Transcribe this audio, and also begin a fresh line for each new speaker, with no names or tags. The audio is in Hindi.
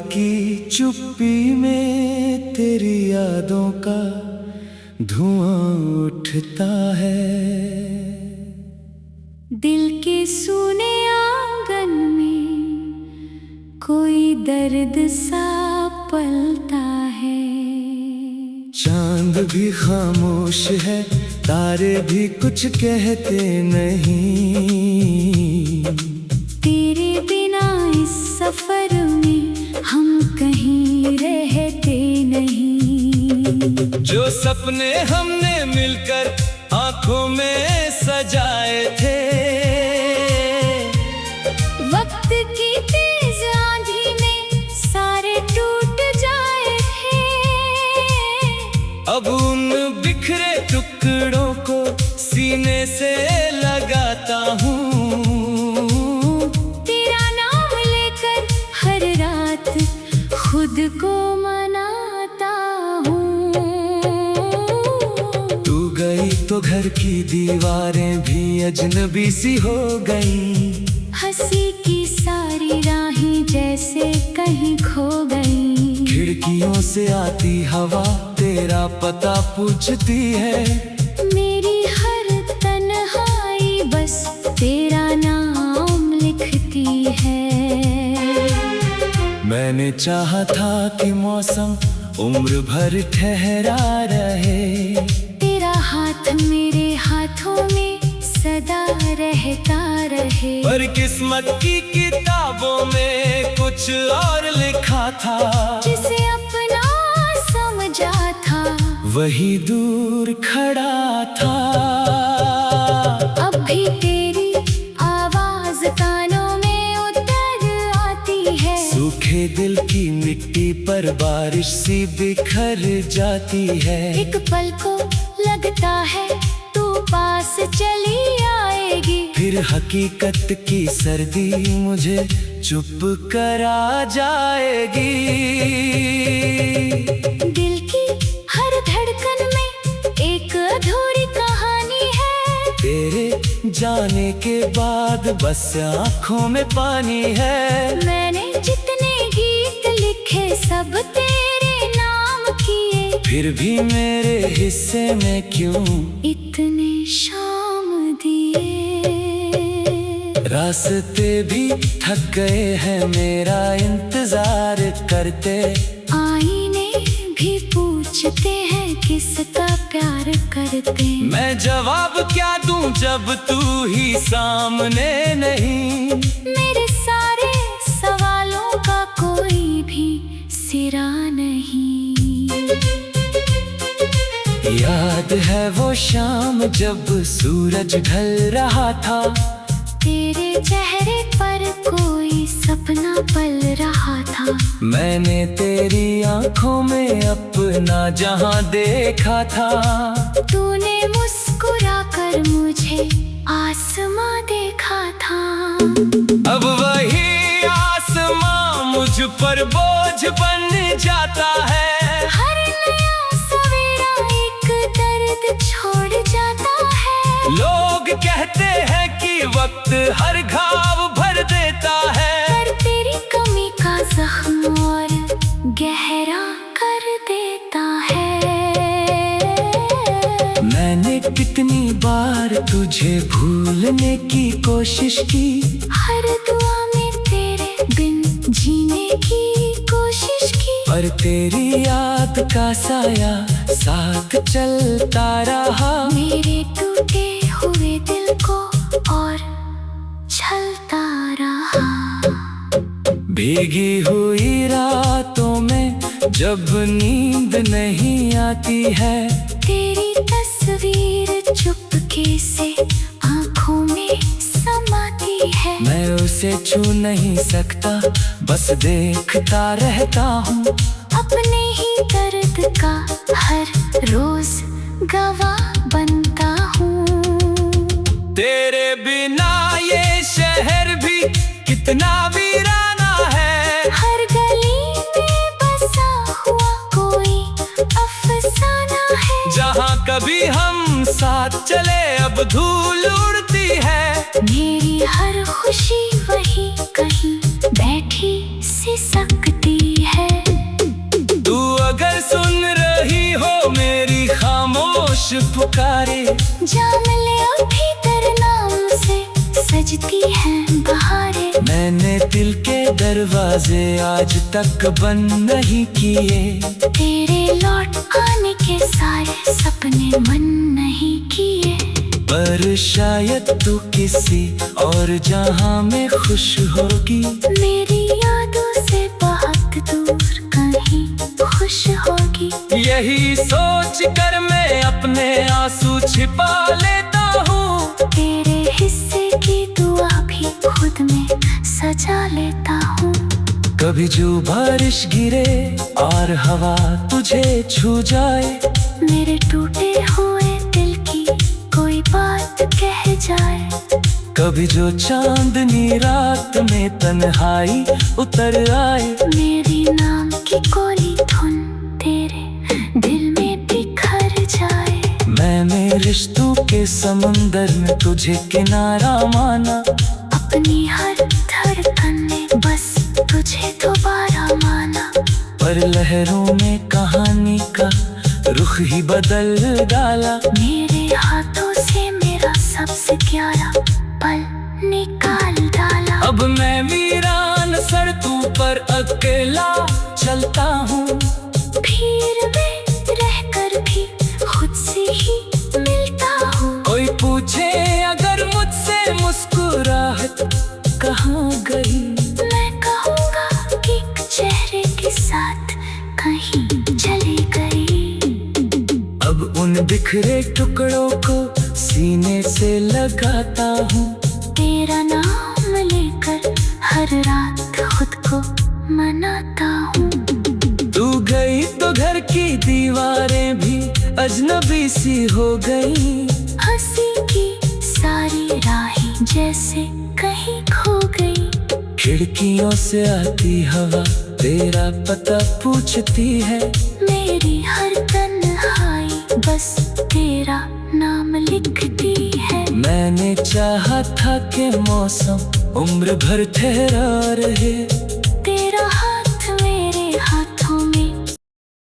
की चुप्पी में तेरी यादों का धुआं उठता है।
दिल के सूने आंगन में कोई दर्द सा पलता है।
चांद भी खामोश है, तारे भी कुछ कहते नहीं।
तेरे बिना इस सफर में हम कहीं रहते नहीं।
जो सपने हमने मिलकर आंखों में सजाए थे,
वक्त की तेज आंधी में सारे टूट जाए थे।
अब उन बिखरे टुकड़ों को सीने से लगाता हूँ।
तेरा नाम लेकर हर रात खुद को मनाता हूँ।
तू गई तो घर की दीवारें भी अजनबी सी हो गई।
हंसी की सारी राहें जैसे कहीं खो गई।
खिड़कियों से आती हवा तेरा पता पूछती है।
मेरी हर तन्हाई बस तेरा नाम लिखती है।
मैंने चाहा था कि मौसम उम्र भर ठहरा रहे।
तेरा हाथ मेरे हाथों में सदा रहता रहे।
पर किस्मत की किताबों में कुछ और लिखा था।
जिसे अपना समझा था
वही दूर खड़ा था।
अब भी तेरी आवाज कानों में उतर आती है।
सूखे दिल की मिट्टी पर बारिश सी बिखर जाती है।
एक पल को लगता है तू पास चली आएगी।
फिर हकीकत की सर्दी मुझे चुप करा जाएगी।
दिल की हर धड़कन में एक अधूरी कहानी है।
तेरे जाने के बाद बस आँखों में पानी है।
मैंने जितने गीत लिखे सब तेरे नाम किए।
फिर भी मेरे हिस्से में क्यों
इतने शाम दिए।
रास्ते भी थक गए हैं मेरा इंतजार करते।
आईने भी पूछते हैं किसका प्यार करते।
मैं जवाब क्या दूं जब तू ही सामने नहीं।
मेरे सारे सवालों का कोई भी सिरा नहीं।
याद है वो शाम जब सूरज ढल रहा था।
तेरे चेहरे पर कोई सपना पल रहा था।
मैंने तेरी आंखों में अपना जहां देखा था।
तूने मुस्कुराकर मुझे आसमां देखा था।
अब वही आसमां मुझ पर बोझ बन जाता है।
हर नया सवेरा एक दर्द छोड़ जाता है।
लोग कहते हैं कि वक्त हर घाव भर देता है।
पर तेरी कमी का जख्म और गहरा कर देता है।
मैंने कितनी बार तुझे भूलने की कोशिश की।
हर दुआ में तेरे बिन जीने की कोशिश की।
पर तेरी याद का साया साथ चलता रहा।
मेरे टूटे हुए दिल को और छलता रहा।
भीगी हुई रातों में जब नींद नहीं आती है।
तेरी तस्वीर चुपके से आंखों में समाती है।
मैं उसे छू नहीं सकता, बस देखता रहता हूँ।
अपने ही दर्द का हर रोज गवाह बनता हूँ।
तेरे बिना ये शहर भी कितना वीराना है।
हर गली में बसा हुआ कोई अफसाना है।
जहाँ कभी हम साथ चले अब धूल उड़ती है।
मेरी हर खुशी वही कहीं बैठी सी सकती
पुकारे।
जाम ले अभी तेरे नाम से सजती हैं बहारें।
मैंने दिल के दरवाजे आज तक बंद नहीं किए।
तेरे लौट आने के सारे सपने मन नहीं किए।
पर शायद तू किसी और जहां में खुश होगी।
मेरी यादों से बहुत दूर कहीं खुश होगी।
यही सोच कर मैं अपने आंसू छिपा लेता हूँ।
तेरे हिस्से की दुआ भी खुद में सजा लेता हूँ।
कभी जो बारिश गिरे और हवा तुझे छू जाए।
मेरे टूटे हुए दिल की कोई बात कह जाए।
कभी जो चांदनी रात में तन्हाई उतर आए।
मेरी नाम की कोई धुन तेरे दिल में बिखर जाए।
मैंने रिश्तों के समुंदर में तुझे किनारा माना।
अपनी हर धड़कन में बस तुझे दोबारा माना।
पर लहरों में कहानी का रुख ही बदल डाला।
मेरे हाथों से मेरा सबसे प्यारा पल निकाल डाला।
अब मैं वीरान सड़कों पर अकेला चलता हूँ।
भीड़ में रहकर भी खुद से ही मिलता हूँ।
कोई पूछे अगर मुझसे मुस्कुराहट कहाँ गई।
मैं कहूँगा कि चेहरे के साथ कहीं चली गई।
अब उन बिखरे टुकड़ों को सीने से लगाता हूँ।
तेरा नाम लेकर हर रात खुद को मनाता हूँ।
तू गई तो घर की दीवारें भी अजनबी सी हो गई।
हंसी की सारी राहें जैसे कहीं खो गई।
खिड़कियों से आती हवा तेरा पता पूछती है।
मेरी हर तन्हाई बस तेरा नाम लिखती है।
मैंने चाहा था कि मौसम उम्र भर ठहरा रहे।
तेरा